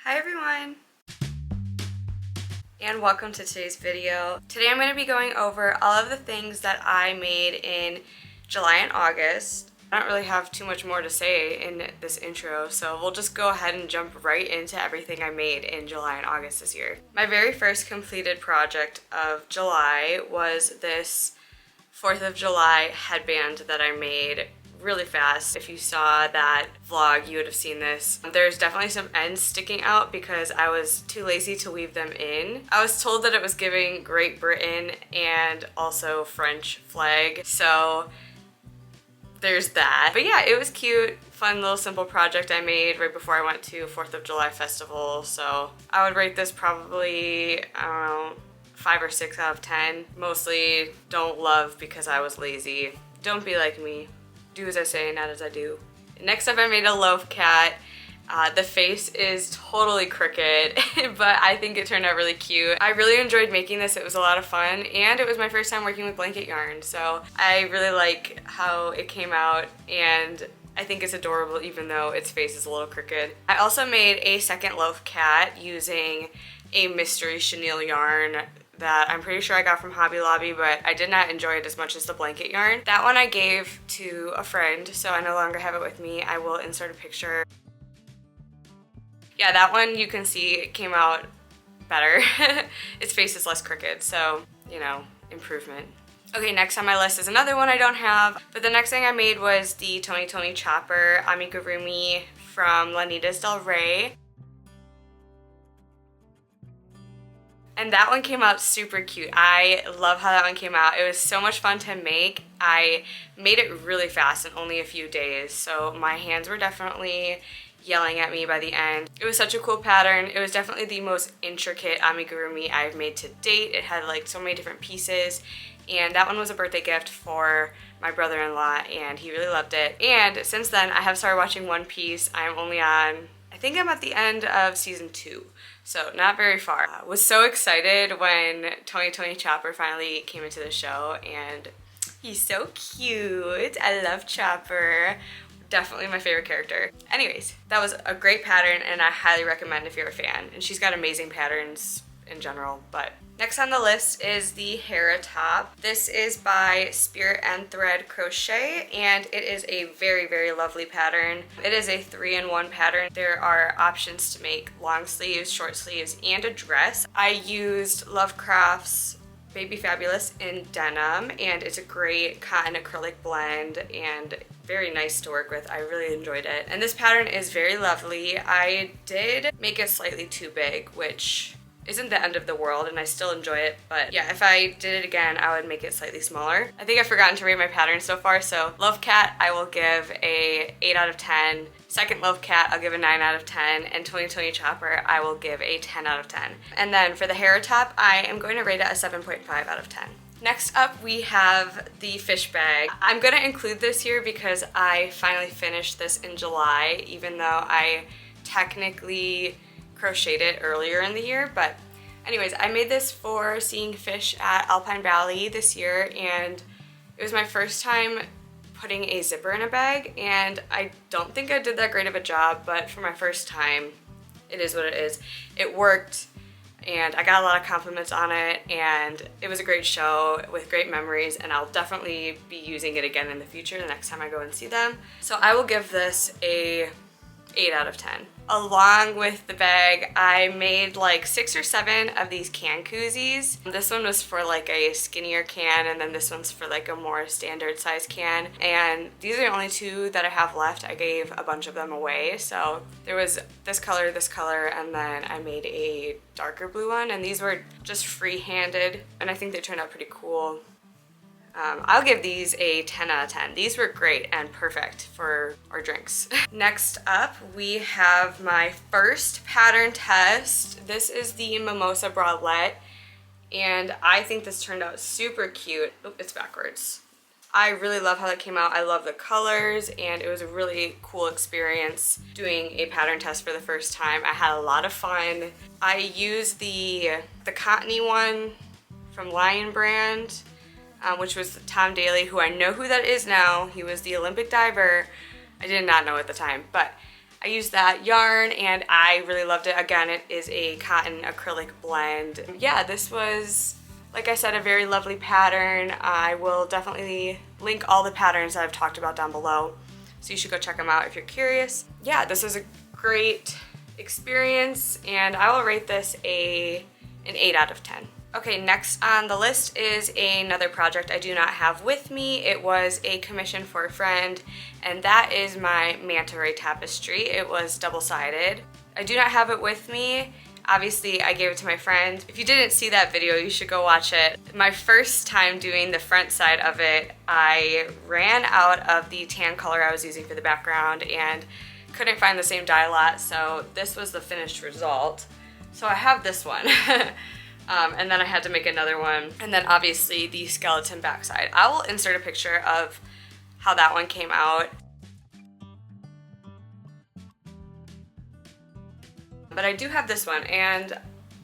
Hi everyone, and welcome to today's video. Today I'm going to be going over all of the things that I made in July and August. I don't really have too much more to say in this intro, so we'll just go ahead and jump right into everything I made in July and August this year. My very first completed project of July was this 4th of July headband that I made really fast. If you saw that vlog, you would have seen this. There's definitely some ends sticking out because I was too lazy to weave them in. I was told that it was giving Great Britain and also French flag, so there's that. But yeah, it was cute, fun little simple project I made right before I went to 4th of July festival, so I would rate this probably, I don't know, 5 or 6 out of 10. Mostly don't love because I was lazy. Don't be like me. Do as I say, not as I do. Next up, I made a loaf cat. The face is totally crooked, but I think it turned out really cute. I really enjoyed making this. It was a lot of fun, and it was my first time working with blanket yarn, so I really like how it came out, and I think it's adorable even though its face is a little crooked. I also made a second loaf cat using a mystery chenille yarn that I'm pretty sure I got from Hobby Lobby, but I did not enjoy it as much as the blanket yarn. That one I gave to a friend, so I no longer have it with me. I will insert a picture. Yeah, that one you can see it came out better. Its face is less crooked, so, you know, improvement. Okay, next on my list is another one I don't have, but the next thing I made was the Tony Tony Chopper amigurumi from Lanitas Del Rey. And that one came out super cute. I love how that one came out. It was so much fun to make. I made it really fast in only a few days, so my hands were definitely yelling at me by the end. It was such a cool pattern. It was definitely the most intricate amigurumi I've made to date. It had like so many different pieces, and that one was a birthday gift for my brother-in-law, and he really loved it. And since then, I have started watching One Piece. I'm only on, I think I'm at the end of season 2. So not very far. I was so excited when Tony Tony Chopper finally came into the show, and he's so cute. I love Chopper. Definitely my favorite character. Anyways, that was a great pattern, and I highly recommend if you're a fan. And she's got amazing patterns in general. But next on the list is the Hera top. This is by Spirit and Thread Crochet, and it is a very, very lovely pattern. It is a 3-in-1 pattern. There are options to make long sleeves, short sleeves, and a dress. I used Lovecraft's Baby Fabulous in denim, and it's a great cotton acrylic blend and very nice to work with. I really enjoyed it. And this pattern is very lovely. I did make it slightly too big, which isn't the end of the world, and I still enjoy it, but yeah, if I did it again, I would make it slightly smaller. I think I've forgotten to rate my pattern so far, so Love Cat, I will give a 8 out of 10. Second Love Cat, I'll give a 9 out of 10, and Tony Tony Chopper, I will give a 10 out of 10. And then for the Hera top, I am going to rate it a 7.5 out of 10. Next up, we have the fish bag. I'm gonna include this here because I finally finished this in July, even though I technically crocheted it earlier in the year. But anyways, I made this for seeing fish at Alpine Valley this year, and it was my first time putting a zipper in a bag, and I don't think I did that great of a job, but for my first time, it is what it is. It worked, and I got a lot of compliments on it, and it was a great show with great memories, and I'll definitely be using it again in the future the next time I go and see them. So I will give this a 8 out of 10. Along with the bag, I made like 6 or 7 of these can koozies. This one was for like a skinnier can, and then this one's for like a more standard size can. And these are the only 2 that I have left. I gave a bunch of them away. So there was this color, and then I made a darker blue one, and these were just free-handed, and I think they turned out pretty cool. I'll give these a 10 out of 10. These were great and perfect for our drinks. Next up, we have my first pattern test. This is the Mimosa Bralette, and I think this turned out super cute. Oh, it's backwards. I really love how that came out. I love the colors, and it was a really cool experience doing a pattern test for the first time. I had a lot of fun. I used the cottony one from Lion Brand, which was Tom Daly, who I know who that is now. He was the Olympic diver. I did not know at the time, but I I used that yarn and I really loved it. Again, it is a cotton acrylic blend. Yeah, this was, like I said, a very lovely pattern. I will definitely link all the patterns that I've talked about down below, so you should go check them out if you're curious. Yeah, this was a great experience and I will rate this an 8 out of 10. Okay, next on the list is another project I do not have with me. It was a commission for a friend, and that is my manta ray tapestry. It was double-sided. I do not have it with me. Obviously, I gave it to my friend. If you didn't see that video, you should go watch it. My first time doing the front side of it, I ran out of the tan color I was using for the background and couldn't find the same dye lot, so this was the finished result. So I have this one. And then I had to make another one. And then obviously the skeleton backside. I will insert a picture of how that one came out. But I do have this one, and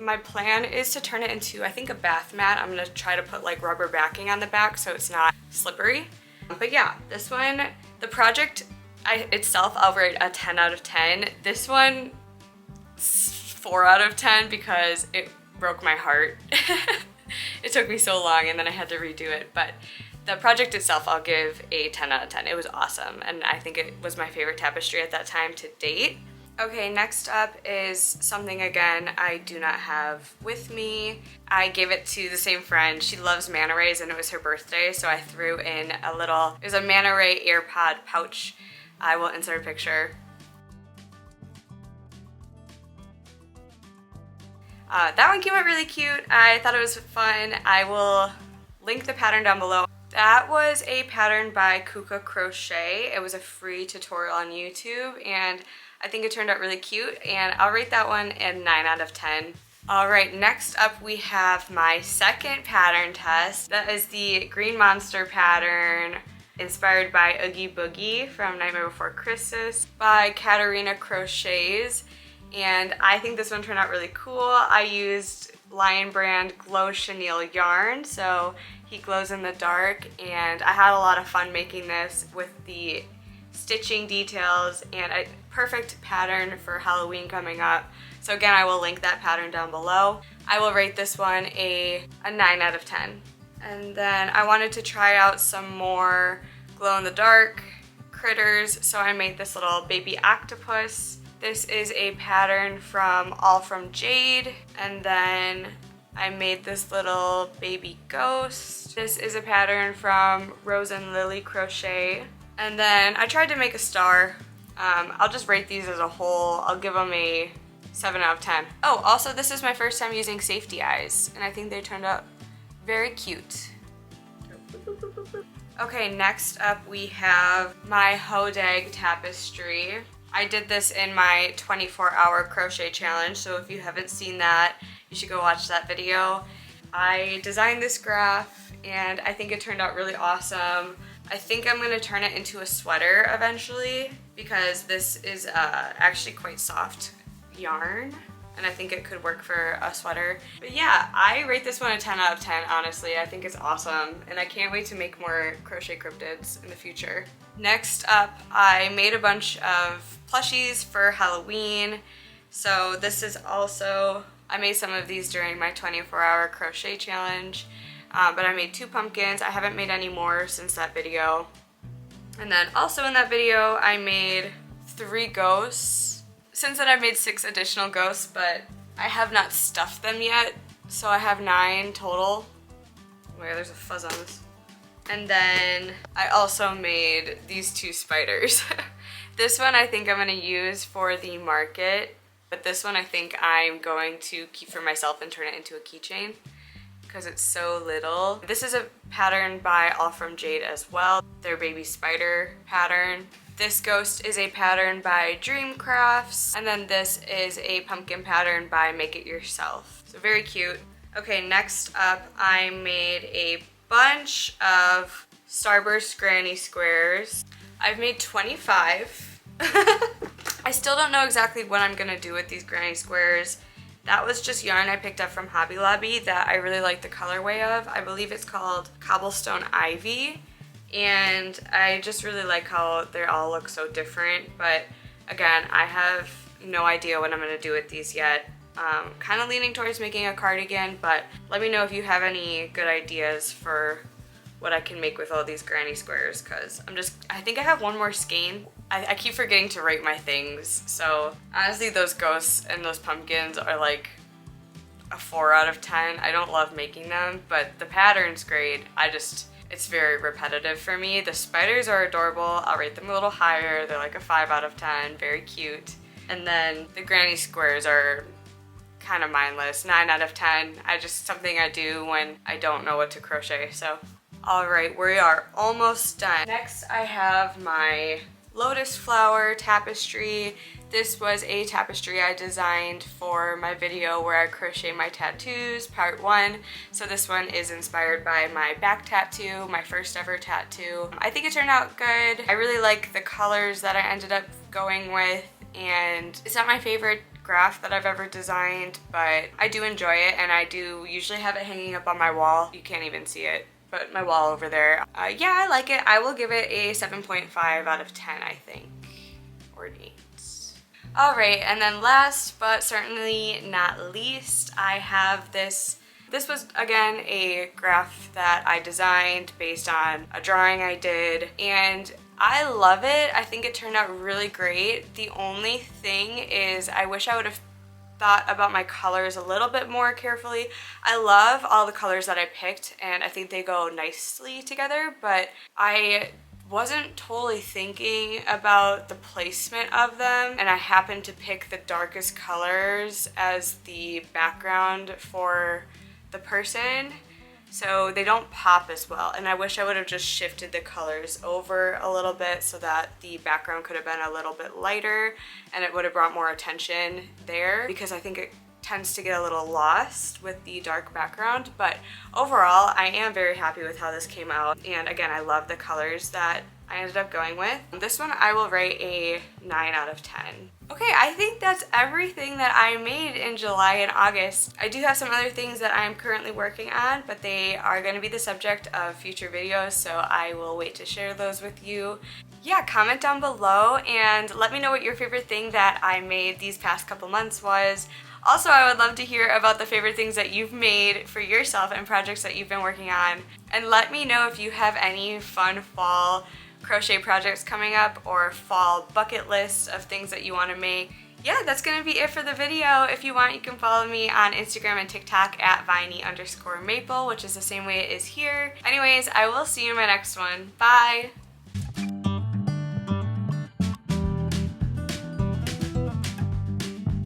my plan is to turn it into, I think, a bath mat. I'm gonna try to put like rubber backing on the back so it's not slippery. But yeah, this one, the project itself, I'll rate a 10 out of 10. This one, 4 out of 10 because it broke my heart. It took me so long and then I had to redo it, but the project itself I'll give a 10 out of 10. It was awesome and I think it was my favorite tapestry at that time to date. Okay, next up is something again I do not have with me. I gave it to the same friend. She loves manta rays and it was her birthday, so I threw in a little, it was a manta ray AirPod pouch. I will insert a picture. That one came out really cute. I thought it was fun. I will link the pattern down below. That was a pattern by Kuka Crochet. It was a free tutorial on YouTube and I think it turned out really cute, and I'll rate that one a 9 out of 10. Alright, next up we have my second pattern test. That is the Green Monster pattern inspired by Oogie Boogie from Nightmare Before Christmas by Katarina Crochets. And I think this one turned out really cool. I used Lion Brand Glow Chenille yarn, so he glows in the dark, and I had a lot of fun making this with the stitching details and a perfect pattern for Halloween coming up. So again, I will link that pattern down below. I will rate this one a 9 out of 10. And then I wanted to try out some more glow-in-the-dark critters, so I made this little baby octopus. This is a pattern from All From Jade, and then I made this little baby ghost. This is a pattern from Rose and Lily Crochet. And then I tried to make a star. I'll just rate these as a whole. I'll give them a 7 out of 10. Oh, also this is my first time using safety eyes, and I think they turned out very cute. Okay, next up we have my Hodag tapestry. I did this in my 24-hour crochet challenge, so if you haven't seen that, you should go watch that video. I designed this graph and I think it turned out really awesome. I think I'm going to turn it into a sweater eventually because this is actually quite soft yarn and I think it could work for a sweater. But yeah, I rate this one a 10 out of 10, honestly. I think it's awesome and I can't wait to make more crochet cryptids in the future. Next up, I made a bunch of plushies for Halloween. So this is also, I made some of these during my 24-hour crochet challenge. But I made 2 pumpkins. I haven't made any more since that video. And then also in that video, I made 3 ghosts. Since then, I've made 6 additional ghosts, but I have not stuffed them yet. So I have 9 total. Oh my god, there's a fuzz on this. And then I also made these 2 spiders. This one I think I'm going to use for the market, but this one I think I'm going to keep for myself and turn it into a keychain because it's so little. This is a pattern by All From Jade as well, their baby spider pattern. This ghost is a pattern by Dream Crafts, and then this is a pumpkin pattern by Make It Yourself. So very cute. Okay, next up I made a bunch of Starburst granny squares. I've made 25. I still don't know exactly what I'm gonna do with these granny squares. That was just yarn I picked up from Hobby Lobby that I really like the colorway of. I believe it's called Cobblestone Ivy, and I just really like how they all look so different, but Again, I have no idea what I'm going to do with these yet. Kind of leaning towards making a cardigan, but let me know if you have any good ideas for what I can make with all these granny squares, because I think I have one more skein. I keep forgetting to write my things, so honestly those ghosts and those pumpkins are like a 4 out of 10. I don't love making them, but the pattern's great. It's very repetitive for me. The spiders are adorable. I'll rate them a little higher. They're like a 5 out of 10, very cute. And then the granny squares are kind of mindless, 9 out of 10. Something I do when I don't know what to crochet, so. All right, we are almost done. Next, I have my lotus flower tapestry. This was a tapestry I designed for my video where I crochet my tattoos, part 1. So this one is inspired by my back tattoo, my first ever tattoo. I think it turned out good. I really like the colors that I ended up going with, and it's not my favorite graph that I've ever designed, but I do enjoy it, and I do usually have it hanging up on my wall. You can't even see it, but my wall over there. Yeah, I like it. I will give it a 7.5 out of 10, I think, or an 8. Alright, and then last but certainly not least, I have this. This was, again, a graph that I designed based on a drawing I did, and I love it. I think it turned out really great. The only thing is I wish I would have thought about my colors a little bit more carefully. I love all the colors that I picked, and I think they go nicely together, but I wasn't totally thinking about the placement of them, and I happened to pick the darkest colors as the background for the person, so they don't pop as well. And I wish I would have just shifted the colors over a little bit so that the background could have been a little bit lighter and it would have brought more attention there, because I think it tends to get a little lost with the dark background. But overall, I am very happy with how this came out, and again, I love the colors that I ended up going with. This one I will rate a 9 out of 10. Okay, I think that's everything that I made in July and August. I do have some other things that I'm currently working on, but they are going to be the subject of future videos, so I will wait to share those with you. Yeah, comment down below and let me know what your favorite thing that I made these past couple months was. Also, I would love to hear about the favorite things that you've made for yourself and projects that you've been working on. And let me know if you have any fun fall crochet projects coming up or fall bucket lists of things that you want to make. Yeah, that's going to be it for the video. If you want, you can follow me on Instagram and TikTok at Viney_maple, which is the same way it is here. Anyways, I will see you in my next one. Bye!